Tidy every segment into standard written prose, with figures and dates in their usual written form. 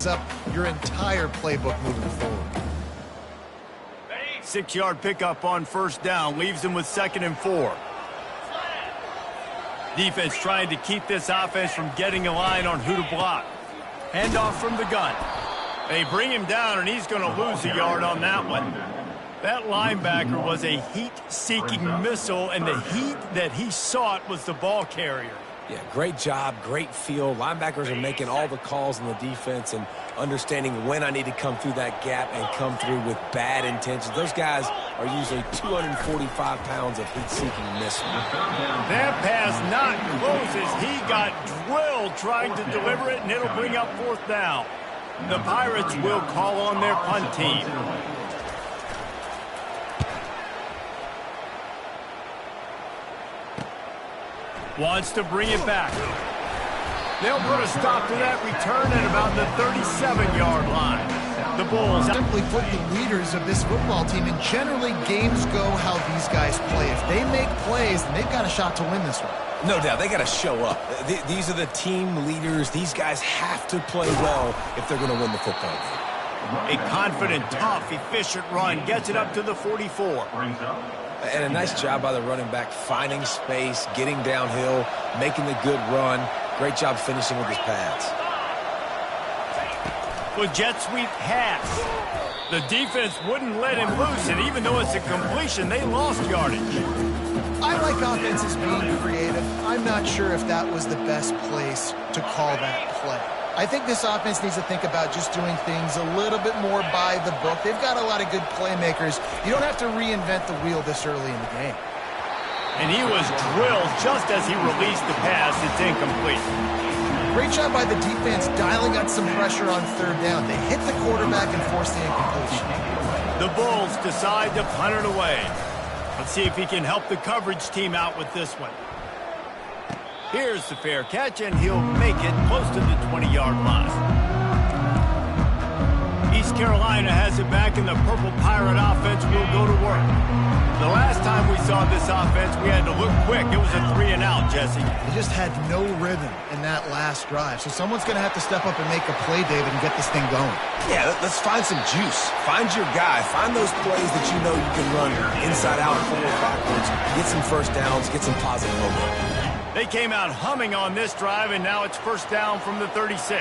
up your entire playbook moving forward. 6-yard pickup on first down. Leaves them with 2nd and 4. Defense trying to keep this offense from getting a line on who to block. Handoff from the gun. They bring him down, and he's going to lose a yard on that one. That linebacker was a heat-seeking missile, and the heat that he sought was the ball carrier. Yeah, great job, great feel. Linebackers are making all the calls in the defense and understanding when I need to come through that gap and come through with bad intentions. Those guys are usually 245 pounds of heat-seeking missile. That pass not close as he got drilled trying to deliver it, and it'll bring up 4th down. The Pirates will call on their punt team. Wants to bring it back. They'll put a stop to that return at about the 37-yard line. The Bulls Simply put, the leaders of this football team, and generally games go how these guys play. If they make plays, then they've got a shot to win this one. No doubt, they got to show up. These are the team leaders. These guys have to play well if they're going to win the football game. A confident, tough, efficient run gets it up to the 44. And a nice job by the running back, finding space, getting downhill, making the good run. Great job finishing with his pads. With jet sweep pass. The defense wouldn't let him loose, and even though it's a completion, they lost yardage. I like offenses being creative. I'm not sure if that was the best place to call that play. I think this offense needs to think about just doing things a little bit more by the book. They've got a lot of good playmakers. You don't have to reinvent the wheel this early in the game. And he was drilled just as he released the pass. It's incomplete. Great job by the defense dialing up some pressure on 3rd down. They hit the quarterback and forced the incompletion. The Bulls decide to punt it away. Let's see if he can help the coverage team out with this one. Here's the fair catch, and he'll make it close to the 20-yard line. East Carolina has it back, and the Purple Pirate offense will go to work. The last time we saw this offense, we had to look quick. It was a 3-and-out, Jesse. They just had no rhythm in that last drive. So someone's going to have to step up and make a play, David, and get this thing going. Yeah, let's find some juice. Find your guy. Find those plays that you know you can run inside out, forward, backwards. Get some first downs. Get some positive momentum. They came out humming on this drive, and now it's 1st down from the 36.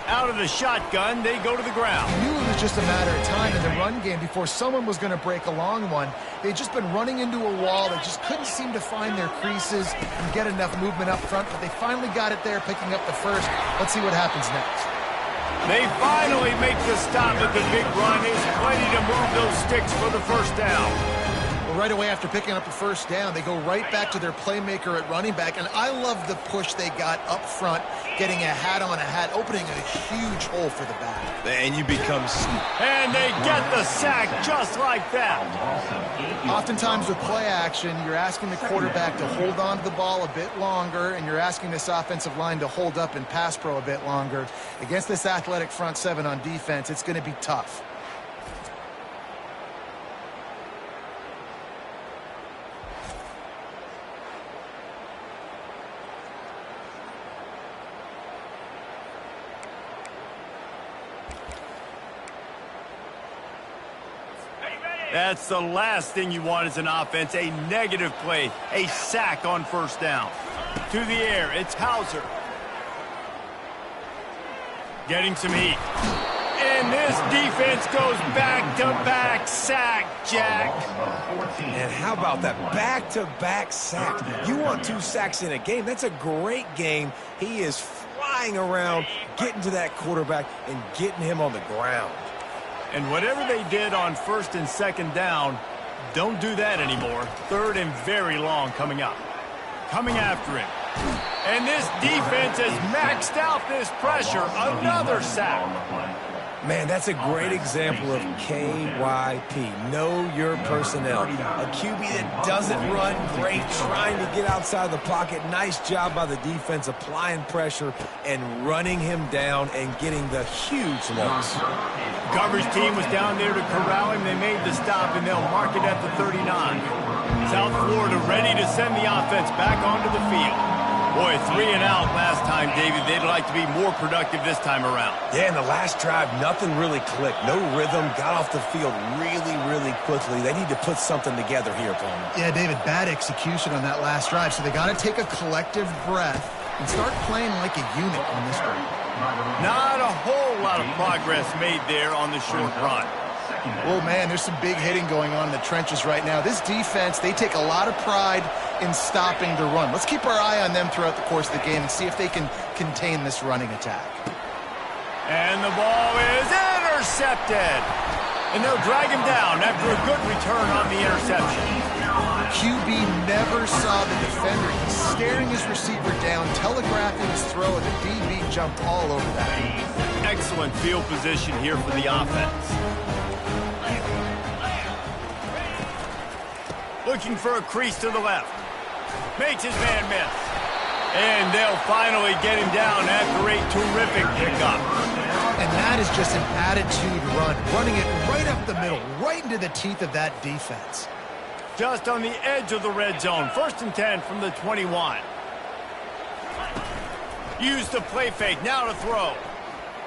Out of the shotgun, they go to the ground. You knew it was just a matter of time in the run game before someone was going to break a long one. They'd just been running into a wall. They just couldn't seem to find their creases and get enough movement up front, but they finally got it there, picking up the first. Let's see what happens next. They finally make the stop at the big run. There's plenty to move those sticks for the 1st down. Well, right away after picking up the 1st down, they go right back to their playmaker at running back, and I love the push they got up front, getting a hat on a hat, opening a huge hole for the back. And you become sneaky. And they get the sack just like that. Oftentimes with play action, you're asking the quarterback to hold on to the ball a bit longer, and you're asking this offensive line to hold up in pass pro a bit longer. Against this athletic front 7 on defense, it's going to be tough. That's the last thing you want as an offense, a negative play, a sack on 1st down. To the air, it's Hauser. Getting some heat. And this defense goes back-to-back sack, Jack. And how about that back-to-back sack? You want 2 sacks in a game. That's a great game. He is flying around, getting to that quarterback and getting him on the ground. And whatever they did on 1st and 2nd down, don't do that anymore. 3rd and very long coming up. Coming after him. And this defense has maxed out this pressure. Another sack. Man, that's a great example of KYP. Know your personnel. A QB that doesn't run great, trying to get outside the pocket. Nice job by the defense applying pressure and running him down and getting the huge loss. Coverage team was down there to corral him. They made the stop, and they'll mark it at the 39. South Florida ready to send the offense back onto the field. Boy, 3 and out last time, David. They'd like to be more productive this time around. Yeah, in the last drive, nothing really clicked. No rhythm, got off the field really, really quickly. They need to put something together here, Palmer. Yeah, David, bad execution on that last drive, so they got to take a collective breath and start playing like a unit on this one. Not a whole lot of progress made there on the short run. Oh, man, there's some big hitting going on in the trenches right now. This defense, they take a lot of pride in stopping the run. Let's keep our eye on them throughout the course of the game and see if they can contain this running attack. And the ball is intercepted. And they'll drag him down after a good return on the interception. QB never saw the defender. He's staring his receiver down, telegraphing his throw, and the DB jumped all over that. Excellent field position here for the offense. Looking for a crease to the left. Makes his man miss. And they'll finally get him down after a terrific pickup. And that is just an attitude run, running it right up the middle, right into the teeth of that defense. Just on the edge of the red zone. 1st and 10 from the 21. Use the play fake. Now to throw.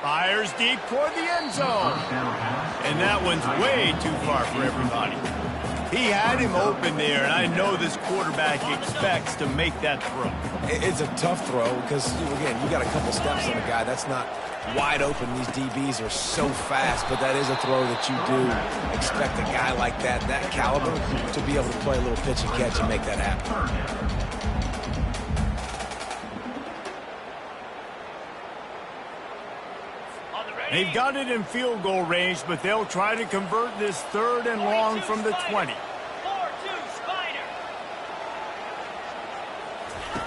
Fires deep toward the end zone. And that one's way too far for everybody. He had him open there, and I know this quarterback expects to make that throw. It's a tough throw because, again, you got a couple steps on a guy. That's not wide open. These DBs are so fast, but that is a throw that you do expect a guy like that caliber, to be able to play a little pitch and catch and make that happen. They've got it in field goal range, but they'll try to convert this 3rd and long from the 20.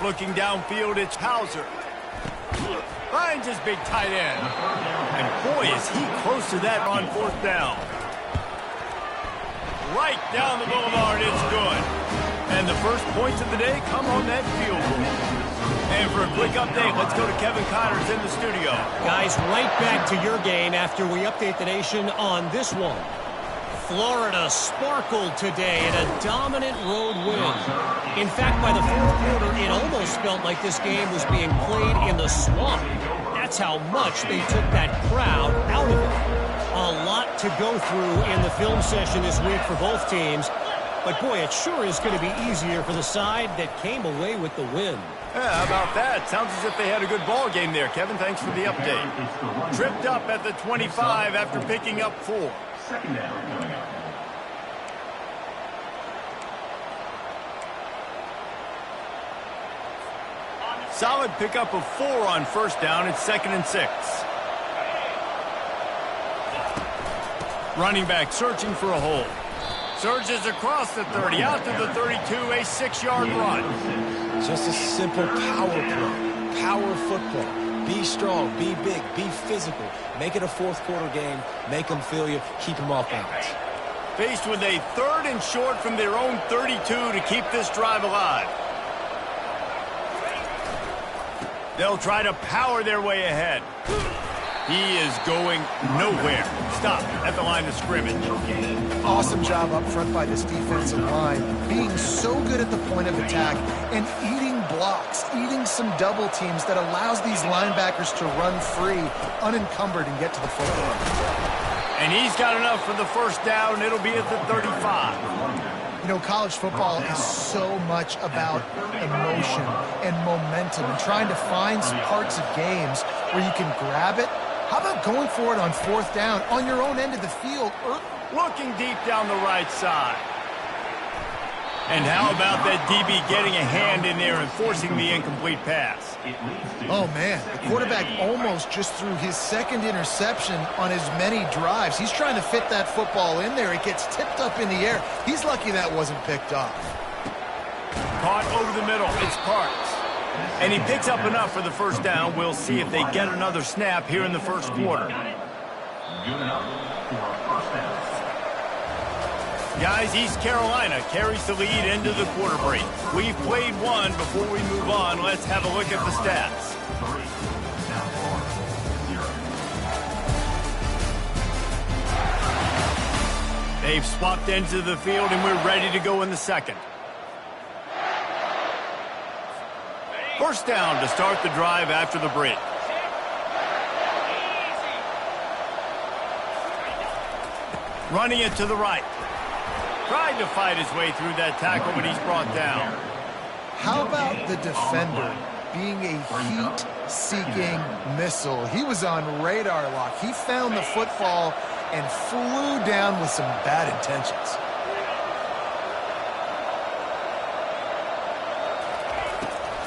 Looking downfield, it's Hauser. Finds his big tight end. And boy, is he close to that on 4th down. Right down the boulevard, it's good. And the first points of the day come on that field goal. And for a quick update, let's go to Kevin Connors in the studio. Guys, right back to your game after we update the nation on this one. Florida sparkled today in a dominant road win. In fact, by the 4th quarter, it almost felt like this game was being played in the swamp. That's how much they took that crowd out of it. A lot to go through in the film session this week for both teams. But boy, it sure is going to be easier for the side that came away with the win. Yeah, how about that? Sounds as if they had a good ball game there. Kevin, thanks for the update. Tripped up at the 25 after picking up 4. Solid pickup of 4 on 1st down. It's 2nd and 6. Running back searching for a hole. Surges across the 30, out to the 32, a 6-yard run. Just a simple power play, power football. Be strong, be big, be physical. Make it a 4th quarter game. Make them feel you. Keep them off balance. Faced with a 3rd and short from their own 32 to keep this drive alive. They'll try to power their way ahead. He is going nowhere. Stop at the line of scrimmage. Awesome job up front by this defensive line, being so good at the point of attack and eating blocks, eating some double teams that allows these linebackers to run free, unencumbered, and get to the football. And he's got enough for the 1st down. It'll be at the 35. You know, college football is so much about emotion and momentum and trying to find some parts of games where you can grab it. How about going for it on 4th down on your own end of the field? Looking deep down the right side. And how about that DB getting a hand in there and forcing the incomplete pass? Oh, man, the quarterback almost just threw his 2nd interception on as many drives. He's trying to fit that football in there. It gets tipped up in the air. He's lucky that wasn't picked off. Caught over the middle. It's Parks. And he picks up enough for the 1st down. We'll see if they get another snap here in the 1st quarter. Guys, East Carolina carries the lead into the quarter break. We've played one. Before we move on, let's have a look at the stats. They've swapped into the field, and we're ready to go in the 2nd. First down to start the drive after the break. Running it to the right. Trying to fight his way through that tackle, but he's brought down. How about the defender being a heat-seeking missile? He was on radar lock. He found the football and flew down with some bad intentions.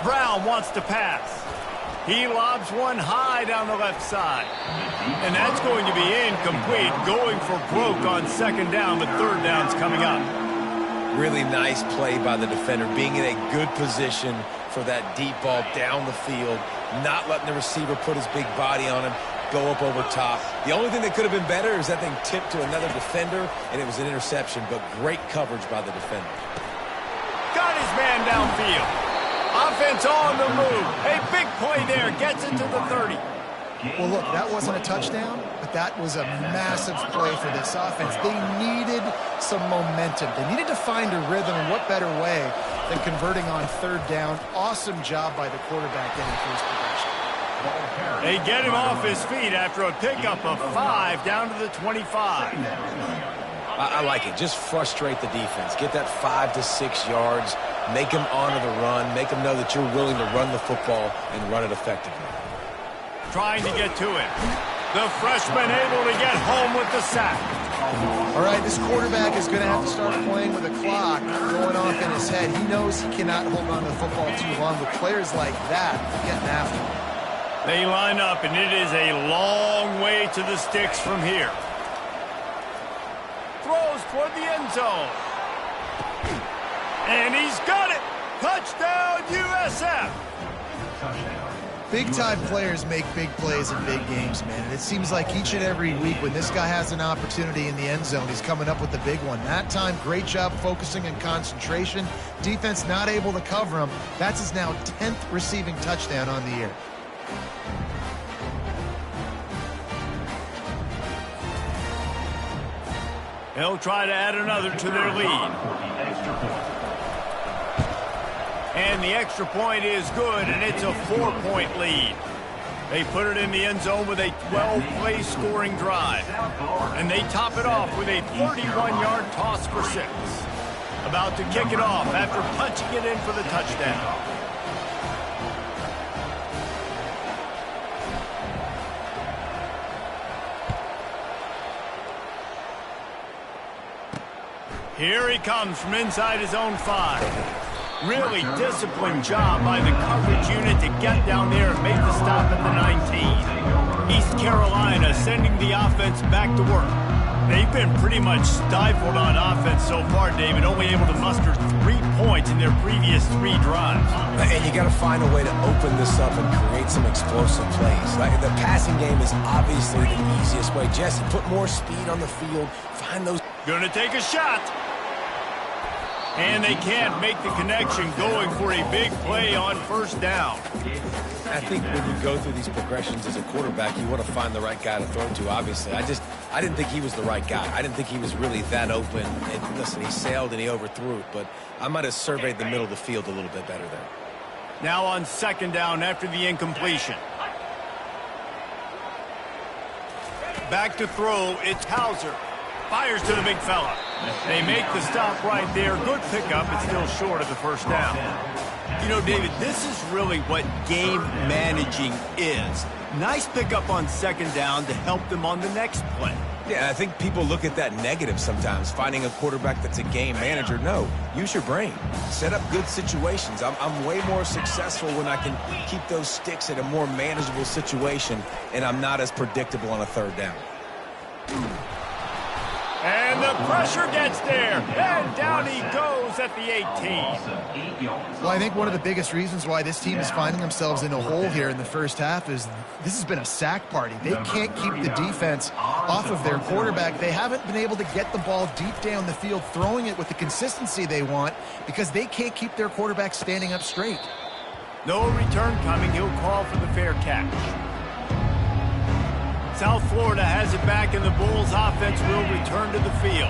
Brown wants to pass. He lobs one high down the left side. And that's going to be incomplete, going for broke on second down, but third down's coming up. Really nice play by the defender, being in a good position for that deep ball down the field, not letting the receiver put his big body on him, go up over top. The only thing that could have been better is that thing tipped to another defender, and it was an interception, but great coverage by the defender. Got his man downfield. Offense on the move. A big play there. Gets it to the 30. Well, look, that wasn't a touchdown, but that was a massive play for this offense. They needed some momentum. They needed to find a rhythm, and what better way than converting on third down. Awesome job by the quarterback getting first possession. They get him off his feet after a pickup of 5 down to the 25. I like it. Just frustrate the defense. Get that 5 to 6 yards. Make them honor the run. Make them know that you're willing to run the football and run it effectively. Trying to get to it. The freshman able to get home with the sack. All right, this quarterback is going to have to start playing with a clock going off in his head. He knows he cannot hold on to the football too long, but players like that are getting after him. They line up, and it is a long way to the sticks from here. Throws toward the end zone. And he's got it. Touchdown, USF. Big-time players make big plays in big games, man. And it seems like each and every week when this guy has an opportunity in the end zone, he's coming up with the big one. That time, great job focusing and concentration. Defense not able to cover him. That's his now 10th receiving touchdown on the year. They'll try to add another to their lead. And the extra point is good, and it's a 4-point lead. They put it in the end zone with a 12-play scoring drive. And they top it off with a 31-yard toss for 6. About to kick it off after punching it in for the touchdown. Here he comes from inside his own 5. Really disciplined job by the coverage unit to get down there and make the stop at the 19. East Carolina sending the offense back to work. They've been pretty much stifled on offense so far, David, only able to muster 3 points in their previous 3 drives. And you got to find a way to open this up and create some explosive plays. The passing game is obviously the easiest way. Jesse, put more speed on the field. Find those. Gonna take a shot. And they can't make the connection, going for a big play on first down. I think when you go through these progressions as a quarterback, you want to find the right guy to throw to, obviously. I didn't think he was the right guy. I didn't think he was really that open. And listen, he sailed and he overthrew it, but I might have surveyed the middle of the field a little bit better there. Now on second down after the incompletion. Back to throw, it's Hauser. Fires to the big fella. They make the stop right there. Good pickup, but still short of the first down. You know, David, this is really what game managing is. Nice pickup on second down to help them on the next play. Yeah, I think people look at that negative sometimes, finding a quarterback that's a game manager. No, use your brain. Set up good situations. I'm way more successful when I can keep those sticks in a more manageable situation, and I'm not as predictable on a third down. And the pressure gets there. And down he goes at the 18. Well, I think one of the biggest reasons why this team is finding themselves in a hole here in the first half is this has been a sack party. They can't keep the defense off of their quarterback. They haven't been able to get the ball deep down the field, throwing it with the consistency they want, because they can't keep their quarterback standing up straight. No return coming. He'll call for the fair catch. South Florida has it back, and the Bulls offense will return to the field.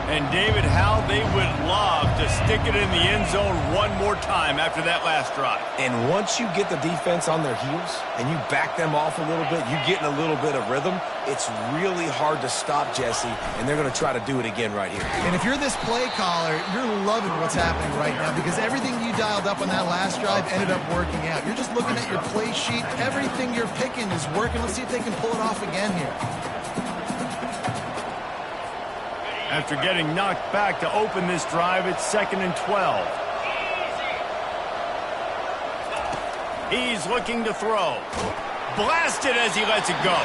And, David, how they would love to stick it in the end zone one more time after that last drive. And once you get the defense on their heels and you back them off a little bit, you get in a little bit of rhythm, it's really hard to stop, Jesse, and they're going to try to do it again right here. And if you're this play caller, you're loving what's happening right now because everything you dialed up on that last drive ended up working out. You're just looking at your play sheet. Everything you're picking is working. Let's see if they can pull it off again here. After getting knocked back to open this drive, it's 2nd and 12. He's looking to throw. Blasted as he lets it go.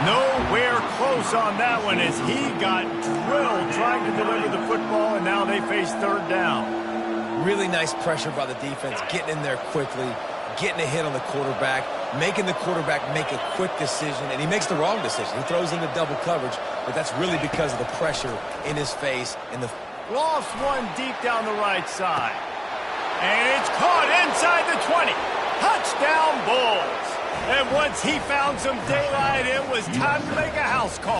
Nowhere close on that one as he got drilled trying to deliver the football, and now they face 3rd down. Really nice pressure by the defense, getting in there quickly, getting a hit on the quarterback, making the quarterback make a quick decision, and he makes the wrong decision. He throws into double coverage, but that's really because of the pressure in his face. And the lost one deep down the right side. And it's caught inside the 20. Touchdown, Bulls. And once he found some daylight, it was time to make a house call.